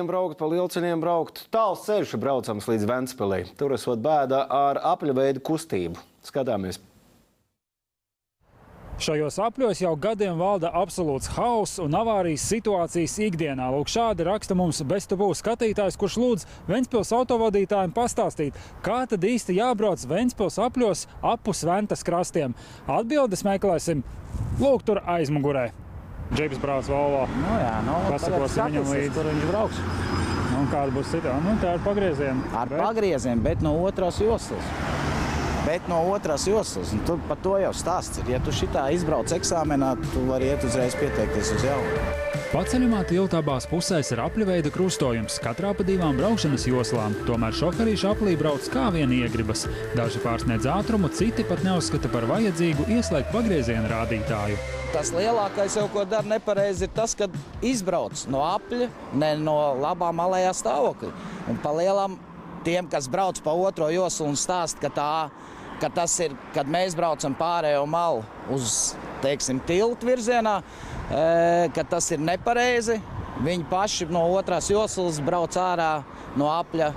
Braukt pa lielceļiem, braukt. Tāls ceļš braucams līdz Ventspilī. Tur esot bēda ar apļa veidu kustību. Skatāmies. Šajos apļos jau gadiem valda absolūts hauss un avārijas situācijas ikdienā. Lūk, šādi raksta mums Beztabū skatītājs, kurš lūdz Ventspils autovadītājiem pastāstīt, kā tad īsti jābrauc Ventspils apļos apus Ventas krastiem. Atbildes meklēsim, lūk, tur aizmugurē. Džibs brauc Volvo. Pasakosim viņam līdzi. Tur viņš brauks. Un kāda būs situācija? Nu, tā ar pagriezienu. Ar pagriezienu, bet no otrās joslas. Un tur par to jau stāsts ir. Ja tu šitā izbrauc eksāmenā, tu vari iet uzreiz pieteikties uz jaunu. Paceļamā tilta abās pusēs ir apļveida krustojums, katrā pa 2 braukšanas joslām. Tomēr šoferīši aplī brauc kā vien iegribas. Daži pārsniedz ātrumu, citi pat neuzskata par vajadzīgu ieslēgt pagrieziena rādītāju. Tas lielākais jau, ko dara nepareizi, ir tas, kad izbrauc no apļa, ne no labā malējā stāvokļa. Un pa lielām tiem, kas brauc pa otro joslu un stāst, ka tas ir, kad mēs braucam pārējo malu uz, teiksim, tiltu virzienā, ka tas ir nepareizi. Viņi paši no otrās joslas brauc ārā no apļa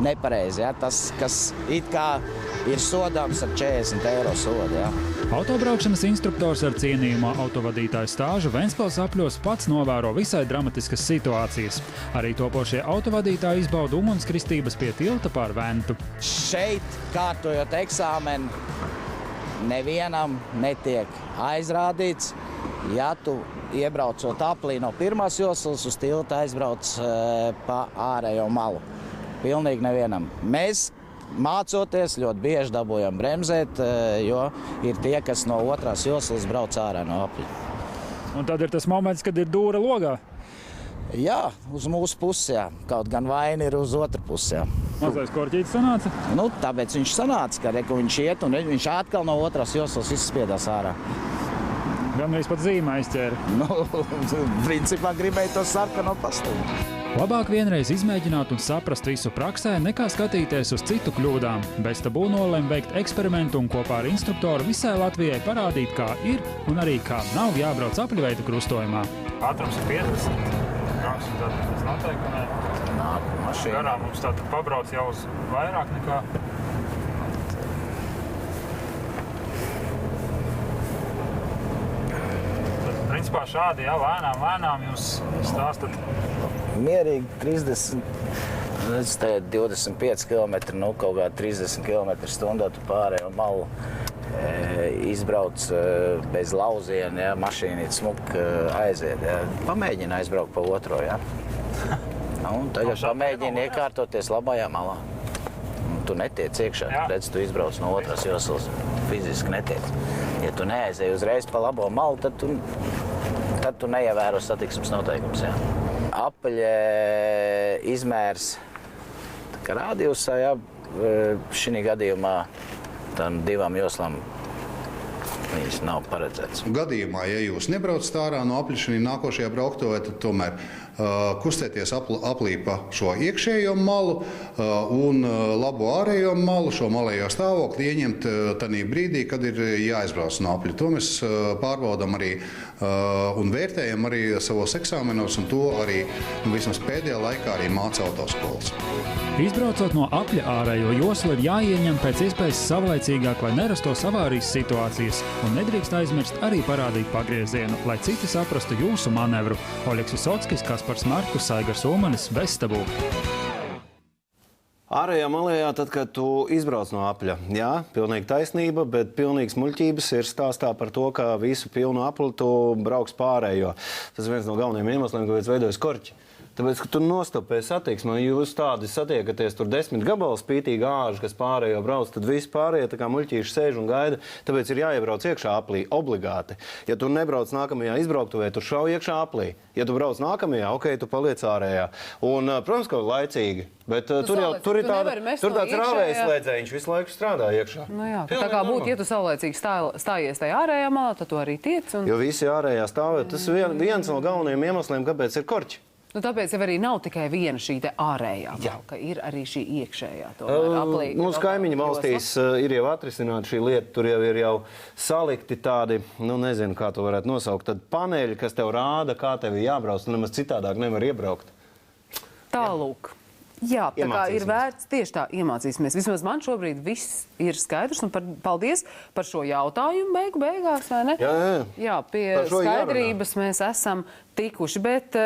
nepareizi. Ja? Tas, kas it kā ir sodāms ar 40 eiro sodu. Ja? Autobraukšanas instruktors ar cienījumā autovadītāju stāžu Ventspils apļos pats novēro visai dramatiskas situācijas. Arī topošie autovadītāji izbauda ugunskritības pie tilta pār Ventu. Šeit, kārtojot eksāmenu, nevienam netiek aizrādīts, ja tu iebraucot aplī no pirmās joslas uz tilta aizbrauc pa ārējo malu. Pilnīgi nevienam. Mēs mācoties ļoti bieži dabūjam bremzēt, jo ir tie, kas no otrās joslas brauc ārā no apļa. Un tad ir tas moments, kad ir dūra logā? Jā, uz mūsu pusi, jā. Kaut gan vaina ir uz otru pusi, jā. Mazais korķītis sanāca? Nu, tāpēc viņš sanāca, ka viņš iet un viņš atkal no otrās joslas izspiedās ārā. Gan arī pat zīmē izķēra. Nu, principā gribēja to sarkano pastumu. Labāk vienreiz izmēģināt un saprast visu praksē, nekā skatīties uz citu kļūdām. Beztabū nolēma veikt eksperimentu un kopā ar instruktoru visai Latvijai parādīt, kā ir un arī kā nav jābrauc apļveida krustojumā. Ātrums ir 50. Brauks un tad tas noteikti. Nāk, mašīna. Garām mums tātad pabrauc jau uz vairāk nekā. Tad, principā šādi, jā, lēnām jūs stāstat. Mierīgi 25 km, nu kaut kā 30 km/h tu pārējo malu izbrauc bez lauziena, ja, mašīnīt smuk aiziet. Ja. Pamēģina aizbraukt pa otro, ja. Un tagad pamēģina iekārtoties labajā malā. Un tu netiec iekšā, redz, tu izbrauc no otrās joslas, fiziski netiec. Ja tu neaizēji uzreiz pa labo malu, tad tu neievēro satiksmes noteikums, ja. Apaļa izmērs rādījusā, ja, šī gadījumā tām 2 joslām viņas nav paredzēts. Gadījumā, ja jūs nebraucat ārā no apļa šī nākošajā brauktuvē, tad tomēr kustēties aplī pa šo iekšējo malu un labo ārējo malu, šo malējo stāvokli ieņemt tanī brīdī, kad ir jāizbrauc no apļa. To mēs pārbaudam arī un vērtējam arī savos eksāmenos, un to arī vismaz pēdējā laikā arī māca autoskolas. Izbraucot no apļa ārējo joslu ir jāieņem pēc iespējas savlaicīgāk, lai nerastos avārijas situācijas, un nedrīkst aizmirst arī parādīt pagriezienu, lai citi saprastu jūsu manevru. Oļegs Visockis, Kaspars Markus, Aigars Ulmanis, Beztabū. Ārējā malējā, tad, kad tu izbrauc no apļa, jā, pilnīgi taisnība, bet pilnīgs muļķības ir stāstā par to, ka visu pilnu apli tu brauks pārējo. Tas ir viens no galvenajiem iemesliem, kāpēc veidojas korķi. Tāpēc, ka tu nostopēji satiksmi, jūs tādi satiekaties tur 10 gabalu spītīgi āži, kas pārējo brauc, tad visi pārējie tā kā muļķīši sēž un gaida, tāpēc ir jāiebrauc iekšā aplī, obligāti. Ja tu nebrauc nākamajā izbrauktuvē, tu šauj iekšā aplī. Ja tu brauc nākamajā, ok, tu paliec ārējā. Un, protams, ka laicīgi, bet tur ir tāds rāvējs slēdzējiņš, visu laiku strādā iekšā. Nu jā, tā kā būtu, ja tu saulēcīgi stājies tajā ārējā malā, tad tu arī tiec. Un... Jo visi ārējā stāvē, tas ir viens no galvenajiem iemesliem, kāpēc ir korķi. Nu, tāpēc jau arī nav tikai viena šī te ārējā malka, ir arī šī iekšējā. Mūsu kaimiņu valstīs ir jau atrisināta šī lieta, tur jau ir salikti tādi, nu nezinu, kā to varētu nosaukt, tad paneļi, kas tev rāda, kā tev jābrauc, tu nemaz citādāk nevar iebraukt. Tālūk. Jā, tā kā ir vērts tieši tā iemācīsimies. Vismaz man šobrīd viss ir skaidrs, un paldies par šo jautājumu beigās, vai ne? Jā. Jā, pie skaidrības mēs esam tikuši, bet